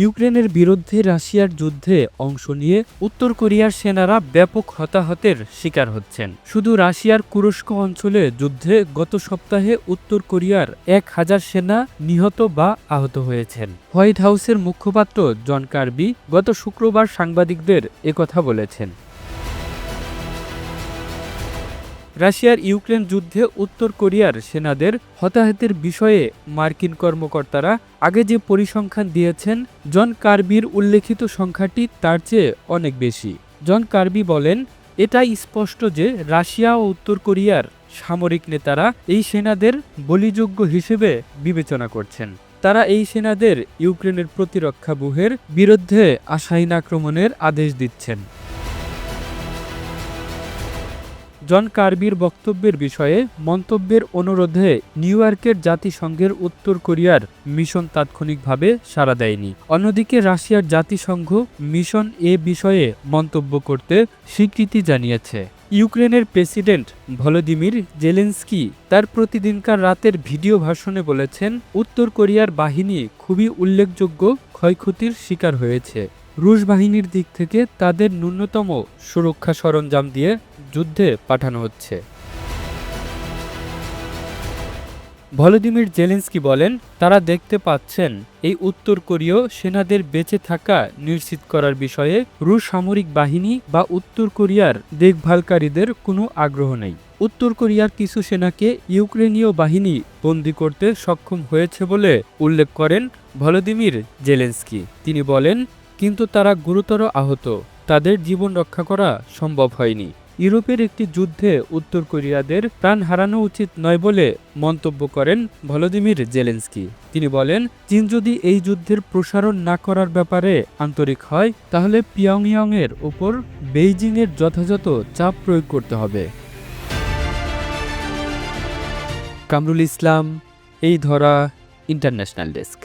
ইউক্রেনের বিরুদ্ধে রাশিয়ার যুদ্ধে অংশ নিয়ে উত্তর কোরিয়ার সেনারা ব্যাপক হতাহতের শিকার হচ্ছেন। শুধু রাশিয়ার কুরস্ক অঞ্চলে যুদ্ধে গত সপ্তাহে উত্তর কোরিয়ার 1000 সেনা নিহত বা আহত হয়েছেন। হোয়াইট হাউসের মুখপাত্র জন কার্বি গত শুক্রবার সাংবাদিকদের একথা বলেছেন। রাশিয়ার ইউক্রেন যুদ্ধে উত্তর কোরিয়ার সেনাদের হতাহতের বিষয়ে মার্কিন কর্মকর্তারা আগে যে পরিসংখ্যান দিয়েছেন, জন কার্বির উল্লেখিত সংখ্যাটি তার চেয়ে অনেক বেশি। জন কার্বি বলেন, এটা স্পষ্ট যে রাশিয়া ও উত্তর কোরিয়ার সামরিক নেতারা এই সেনাদের বলিযোগ্য হিসেবে বিবেচনা করছেন। তারা এই সেনাদের ইউক্রেনের প্রতিরক্ষা ব্যুহের বিরুদ্ধে আশাহীন আক্রমণের আদেশ দিচ্ছেন। জন কার্বির বক্তব্যের বিষয়ে মন্তব্যের অনুরোধে নিউ ইয়র্কের জাতিসংঘের উত্তর কোরিয়ার মিশন তাৎক্ষণিকভাবে সাড়া দেয়নি। অন্যদিকে রাশিয়ার জাতিসংঘ মিশন এ বিষয়ে মন্তব্য করতে স্বীকৃতি জানিয়েছে। ইউক্রেনের প্রেসিডেন্ট ভলোদিমির জেলেনস্কি তার প্রতিদিনকার রাতের ভিডিও ভাষণে বলেছেন, উত্তর কোরিয়ার বাহিনী খুবই উল্লেখযোগ্য ক্ষয়ক্ষতির শিকার হয়েছে। রুশ বাহিনীর দিক থেকে তাদের ন্যূনতম সুরক্ষা সরঞ্জাম দিয়ে যুদ্ধে পাঠানো হচ্ছে। ভলোদিমির জেলেনস্কি বলেন, তারা দেখতে পাচ্ছেন এই উত্তর কোরীয় সেনাদের বেঁচে থাকা নিশ্চিত করার বিষয়ে রুশ সামরিক বাহিনী বা উত্তর কোরিয়ার দেখভালকারীদের কোনো আগ্রহ নেই। উত্তর কোরিয়ার কিছু সেনাকে ইউক্রেনীয় বাহিনী বন্দী করতে সক্ষম হয়েছে বলে উল্লেখ করেন ভলোদিমির জেলেনস্কি। তিনি বলেন, কিন্তু তারা গুরুতর আহত, তাদের জীবন রক্ষা করা সম্ভব হয়নি। ইউরোপের একটি যুদ্ধে উত্তর কোরিয়াদের প্রাণ হারানো উচিত নয় বলে মন্তব্য করেন ভলোদিমির জেলেনস্কি। তিনি বলেন, চীন যদি এই যুদ্ধের প্রসারণ না করার ব্যাপারে আন্তরিক হয়, তাহলে পিয়ংইয়ংয়ের উপর বেইজিংয়ের যথাযথ চাপ প্রয়োগ করতে হবে। কামরুল ইসলাম, এই ধরা, ইন্টারন্যাশনাল ডেস্ক।